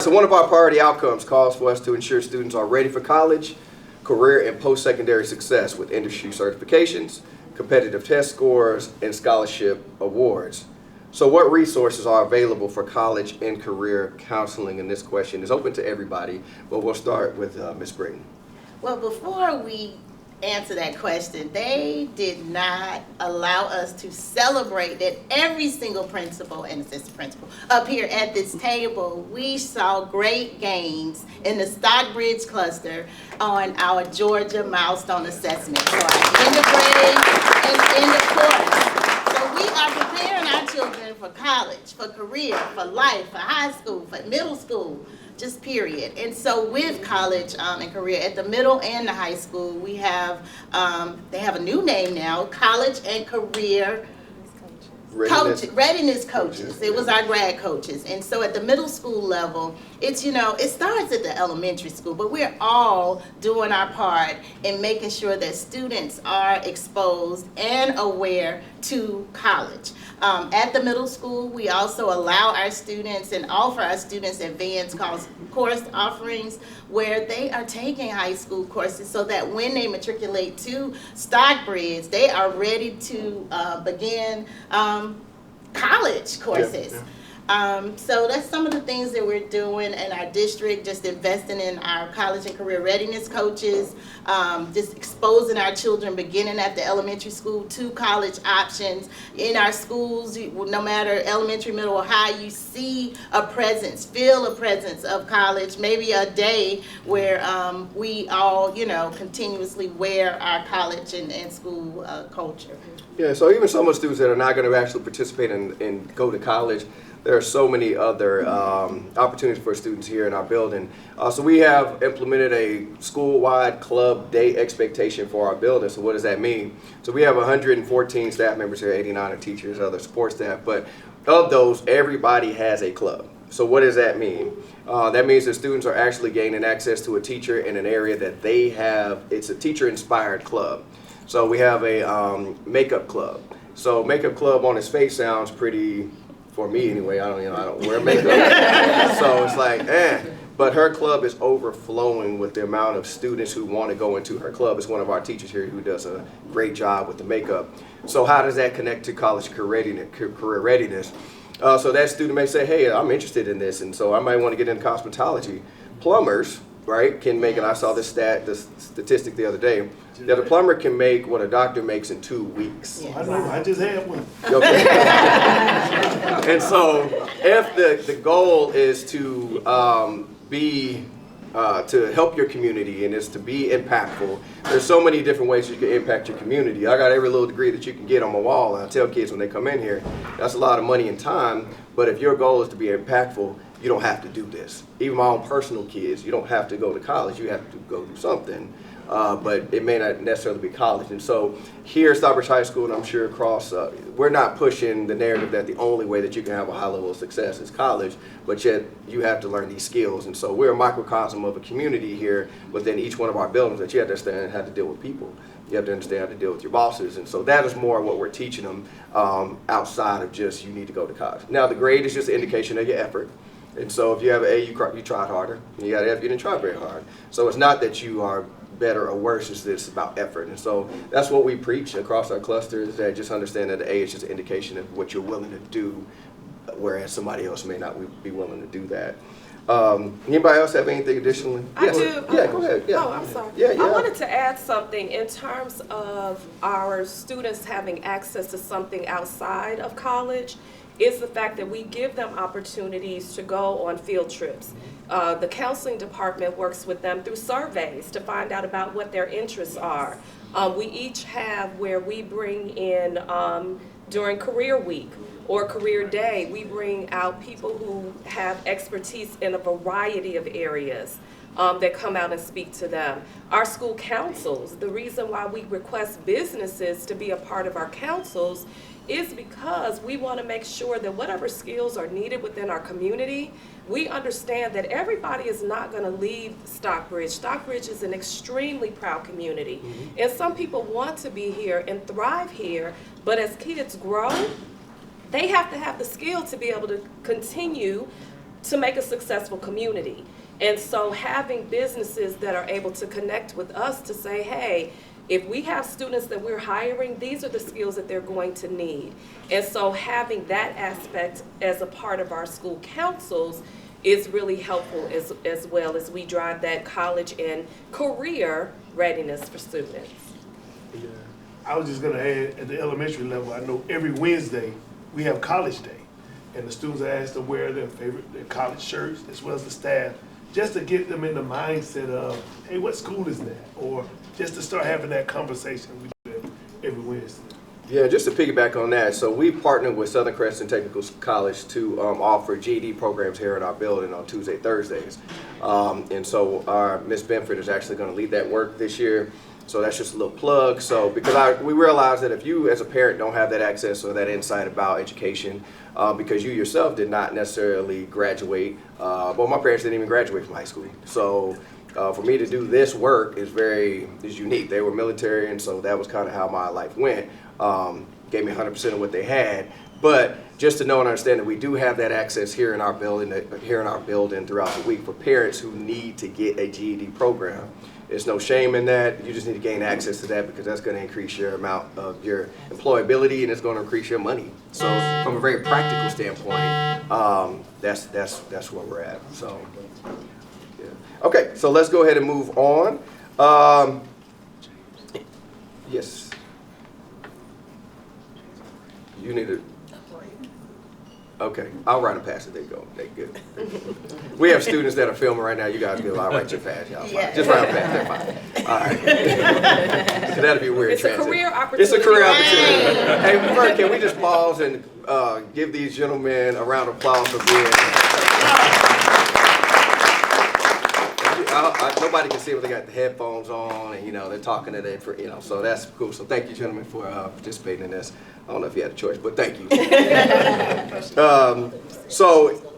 So one of our priority outcomes calls for us to ensure students are ready for college, career, and post-secondary success with industry certifications, competitive test scores, and scholarship awards. So what resources are available for college and career counseling? And this question is open to everybody, but we'll start with Ms. Brayton. Well, before we answer that question, they did not allow us to celebrate that every single principal and assistant principal up here at this table, we saw great gains in the Stockbridge cluster on our Georgia milestone assessment for our end of grade and end of quarter. So we are preparing our children for college, for career, for life, for high school, for middle school, just period. And so with college and career at the middle and the high school, we have, they have a new name now, College and Career Readiness Coaches. It was our grad coaches. And so at the middle school level, it's, you know, it starts at the elementary school, but we're all doing our part in making sure that students are exposed and aware to college. At the middle school, we also allow our students and offer our students advanced course offerings where they are taking high school courses so that when they matriculate to Stockbridge, they are ready to begin college courses. So that's some of the things that we're doing in our district, just investing in our college and career readiness coaches, just exposing our children beginning at the elementary school to college options. In our schools, no matter elementary, middle, or high, you see a presence, feel a presence of college, maybe a day where we all, you know, continuously wear our college and school culture. Yeah, so even some of the students that are not going to actually participate and go to college, there are so many other opportunities for students here in our building. So we have implemented a school-wide club day expectation for our building. So what does that mean? So we have 114 staff members here, 89 are teachers, other support staff, but of those, everybody has a club. So what does that mean? That means that students are actually gaining access to a teacher in an area that they have. It's a teacher-inspired club. So we have a makeup club. So makeup club on its face sounds pretty, for me anyway, I don't wear makeup. So it's like, But her club is overflowing with the amount of students who want to go into her club. It's one of our teachers here who does a great job with the makeup. So how does that connect to college career readiness? So that student may say, hey, I'm interested in this, and so I might want to get into cosmetology. Plumbers, right, can make, and I saw this statistic the other day, that a plumber can make what a doctor makes in 2 weeks. I know, I just had one. Okay. And so if the goal is to to help your community and is to be impactful, there's so many different ways you can impact your community. I got every little degree that you can get on my wall, and I tell kids when they come in here, that's a lot of money and time, but if your goal is to be impactful, you don't have to do this. Even my own personal kids, you don't have to go to college, you have to go do something. But it may not necessarily be college. And so here at Stockbridge High School, and I'm sure across, we're not pushing the narrative that the only way that you can have a high level of success is college, but yet you have to learn these skills. And so we're a microcosm of a community here within each one of our buildings that you have to understand how to deal with people. You have to understand how to deal with your bosses. And so that is more what we're teaching them outside of just you need to go to college. Now the grade is just an indication of your effort. And so if you have an A, you tried harder. And you got an F, you didn't try very hard. So it's not that you are better or worse, it's about effort. And so that's what we preach across our clusters, that just understand that the A is just an indication of what you're willing to do, whereas somebody else may not be willing to do that. Anybody else have anything additionally? I do. Yeah, go ahead. Yeah. Oh, I'm sorry. Yeah. I wanted to add something in terms of our students having access to something outside of college. Is the fact that we give them opportunities to go on field trips. The counseling department works with them through surveys to find out about what their interests are. We each have where we bring in, during career week or career day, we bring out people who have expertise in a variety of areas that come out and speak to them. Our school councils, the reason why we request businesses to be a part of our councils is because we want to make sure that whatever skills are needed within our community, we understand that everybody is not going to leave Stockbridge. Stockbridge is an extremely proud community. And some people want to be here and thrive here, but as kids grow, they have to have the skill to be able to continue to make a successful community. And so having businesses that are able to connect with us to say, hey, if we have students that we're hiring, these are the skills that they're going to need. And so having that aspect as a part of our school councils is really helpful as well as we drive that college and career readiness for students. Yeah. I was just gonna add, at the elementary level, I know every Wednesday, we have college day. And the students are asked to wear their college shirts, as well as the staff, just to get them in the mindset of, hey, what school is that? Or just to start having that conversation. We do that every Wednesday. Yeah, just to piggyback on that, so we partnered with Southern Crescent Technical College to offer GED programs here in our building on Tuesday, Thursdays. And so our Miss Benford is actually going to lead that work this year. So that's just a little plug. So because we realize that if you as a parent don't have that access or that insight about education, because you yourself did not necessarily graduate, well, my parents didn't even graduate from high school. So for me to do this work is unique. They were military, and so that was kind of how my life went. Gave me 100% of what they had. But just to know and understand that we do have that access here in our building throughout the week for parents who need to get a GED program. There's no shame in that. You just need to gain access to that because that's going to increase your amount of your employability and it's going to increase your money. So from a very practical standpoint, that's where we're at. So yeah. Okay, so let's go ahead and move on. Yes. You need to. Okay, I'll write them past it. They go. They good. We have students that are filming right now. You guys good. I'll write you fast, y'all. Yeah. Just write them past. They're fine. All right. So that'd be weird. It's a career opportunity. It's a career opportunity. Hey, Bert, can we just pause and give these gentlemen a round of applause for being. Nobody can see what they got the headphones on, and they're talking to their, so that's cool. So thank you, gentlemen, for participating in this. I don't know if you had a choice, but thank you. So